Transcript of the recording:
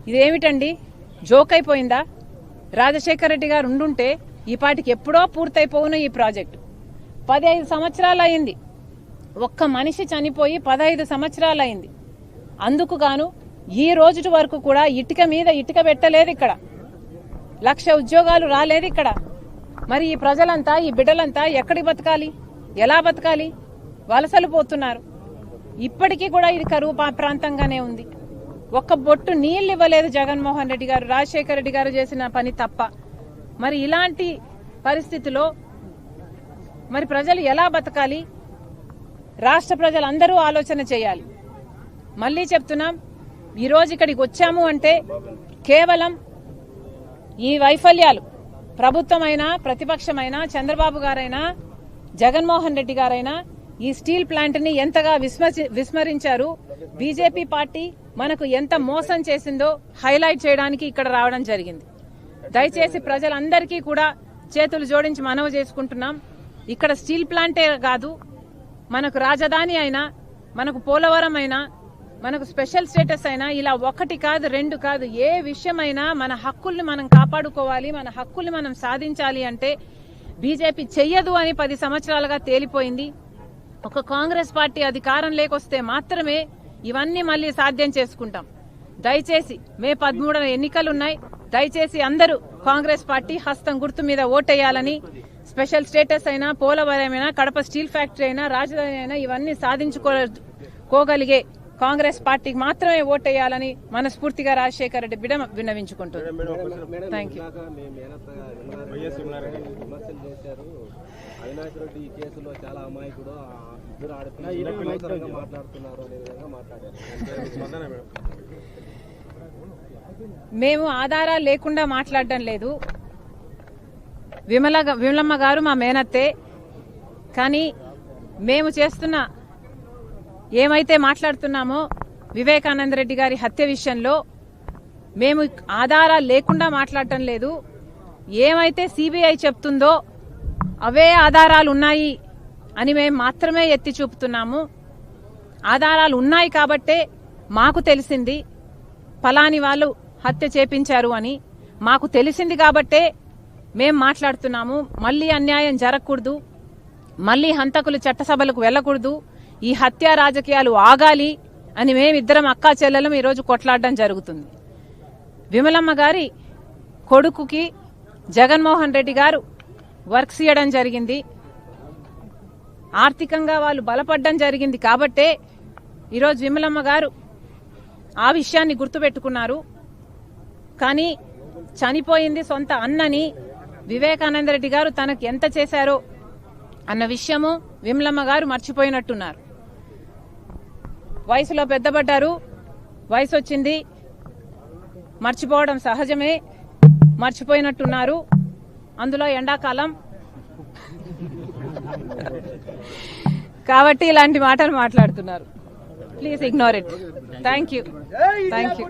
ఇదేమిటండి, జోక్ అయిపోయిందా? రాజశేఖర రెడ్డి గారు ఉండుంటే ఈ పాటికి ఎప్పుడో పూర్తయిపోవును ఈ ప్రాజెక్టు. 15 సంవత్సరాలు అయింది. ఒక్క మనిషి చనిపోయి 15 సంవత్సరాలు అయింది. అందుకు గాను ఈ రోజు వరకు కూడా ఇటుక మీద ఇటుక పెట్టలేదు ఇక్కడ. 1,00,000 ఉద్యోగాలు రాలేదు ఇక్కడ. మరి ఈ ప్రజలంతా, ఈ బిడ్డలంతా ఎక్కడికి బతకాలి? ఎలా బతకాలి? వలసలు పోతున్నారు. ఇప్పటికీ కూడా ఇది కరువు ప్రాంతంగానే ఉంది. ఒక్క బొట్టు నీళ్లు ఇవ్వలేదు జగన్మోహన్ రెడ్డి గారు, రాజశేఖర రెడ్డి గారు చేసిన పని తప్ప. మరి ఇలాంటి పరిస్థితిలో మరి ప్రజలు ఎలా బతకాలి? రాష్ట్ర ప్రజలందరూ ఆలోచన చేయాలి. మళ్లీ చెప్తున్నాం, ఈరోజు ఇక్కడికి వచ్చాము అంటే కేవలం ఈ వైఫల్యాలు, ప్రభుత్వమైనా ప్రతిపక్షమైనా చంద్రబాబు గారైనా జగన్మోహన్ రెడ్డి గారైనా ఈ స్టీల్ ప్లాంట్ ని ఎంతగా విస్మరించారు, బీజేపీ పార్టీ మనకు ఎంత మోసం చేసిందో హైలైట్ చేయడానికి ఇక్కడ రావడం జరిగింది. దయచేసి ప్రజలందరికీ కూడా చేతులు జోడించి మనవి చేసుకుంటున్నాం. ఇక్కడ స్టీల్ ప్లాంటే కాదు, మనకు రాజధాని అయినా, మనకు పోలవరం అయినా, మనకు స్పెషల్ స్టేటస్ అయినా, ఇలా 1 కాదు 2 కాదు, ఏ విషయమైనా మన హక్కుల్ని మనం కాపాడుకోవాలి, మన హక్కుల్ని మనం సాధించాలి అంటే బీజేపీ చెయ్యదు అని 10 సంవత్సరాలుగా తేలిపోయింది. ఒక కాంగ్రెస్ పార్టీ అధికారం లేకొస్తే మాత్రమే ఇవన్నీ మళ్లీ సాధ్యం చేసుకుంటాం. దయచేసి మే 13న ఎన్నికలున్నాయి. దయచేసి అందరూ కాంగ్రెస్ పార్టీ హస్తం గుర్తు మీద ఓటేయాలని, స్పెషల్ స్టేటస్ అయినా, పోలవరం అయినా, కడప స్టీల్ ఫ్యాక్టరీ అయినా, రాజధాని అయినా ఇవన్నీ సాధించుకోగలిగే కాంగ్రెస్ పార్టీకి మాత్రమే ఓటేయాలని మనస్ఫూర్తిగా రాజశేఖర రెడ్డి బిడ్డ విన్నవించుకుంటున్నారు. Thank you. అవినాష్ ఈ కేసులో చాలా అమాయకుడు, మాట్లాడుతున్నారు. మేము ఆధారాలు లేకుండా మాట్లాడడం లేదు. విమలమ్మ గారు మా మేనత్తే. కానీ మేము చేస్తున్న ఏమైతే మాట్లాడుతున్నామో వివేకానంద రెడ్డి గారి హత్య విషయంలో మేము ఆధారాలు లేకుండా మాట్లాడటం లేదు. ఏమైతే సిబిఐ చెప్తుందో అవే ఆధారాలు ఉన్నాయి అని మేము మాత్రమే ఎత్తి చూపుతున్నాము. ఆధారాలు ఉన్నాయి కాబట్టే మాకు తెలిసింది ఫలాని వాళ్ళు హత్య చేపించారు అని. మాకు తెలిసింది కాబట్టే మేం మాట్లాడుతున్నాము. మళ్లీ అన్యాయం జరగకూడదు, మళ్లీ హంతకులు చట్టసభలకు వెళ్లకూడదు, ఈ హత్య రాజకీయాలు ఆగాలి అని మేమిద్దరం అక్కా చెల్లెలం ఈరోజు కొట్లాడడం జరుగుతుంది. విమలమ్మ గారి కొడుకుకి జగన్మోహన్ రెడ్డి గారు వర్క్స్ ఇవ్వడం జరిగింది. ఆర్థికంగా వాళ్ళు బలపడడం జరిగింది కాబట్టే ఈరోజు విమలమ్మ గారు ఆ విషయాన్ని గుర్తుపెట్టుకున్నారు. కానీ చనిపోయింది సొంత అన్నని వివేకానంద రెడ్డి గారు తనకు ఎంత చేశారో అన్న విషయము విమలమ్మ గారు మర్చిపోయినట్టున్నారు. వయసులో పెద్దబడ్డారు, వయసు వచ్చింది, మర్చిపోవడం సహజమే, మర్చిపోయినట్టున్నారు. అందులో ఎండాకాలం కాబట్టి ఇలాంటి మాటలు మాట్లాడుతున్నారు. Please ignore it. Thank you. Thank you.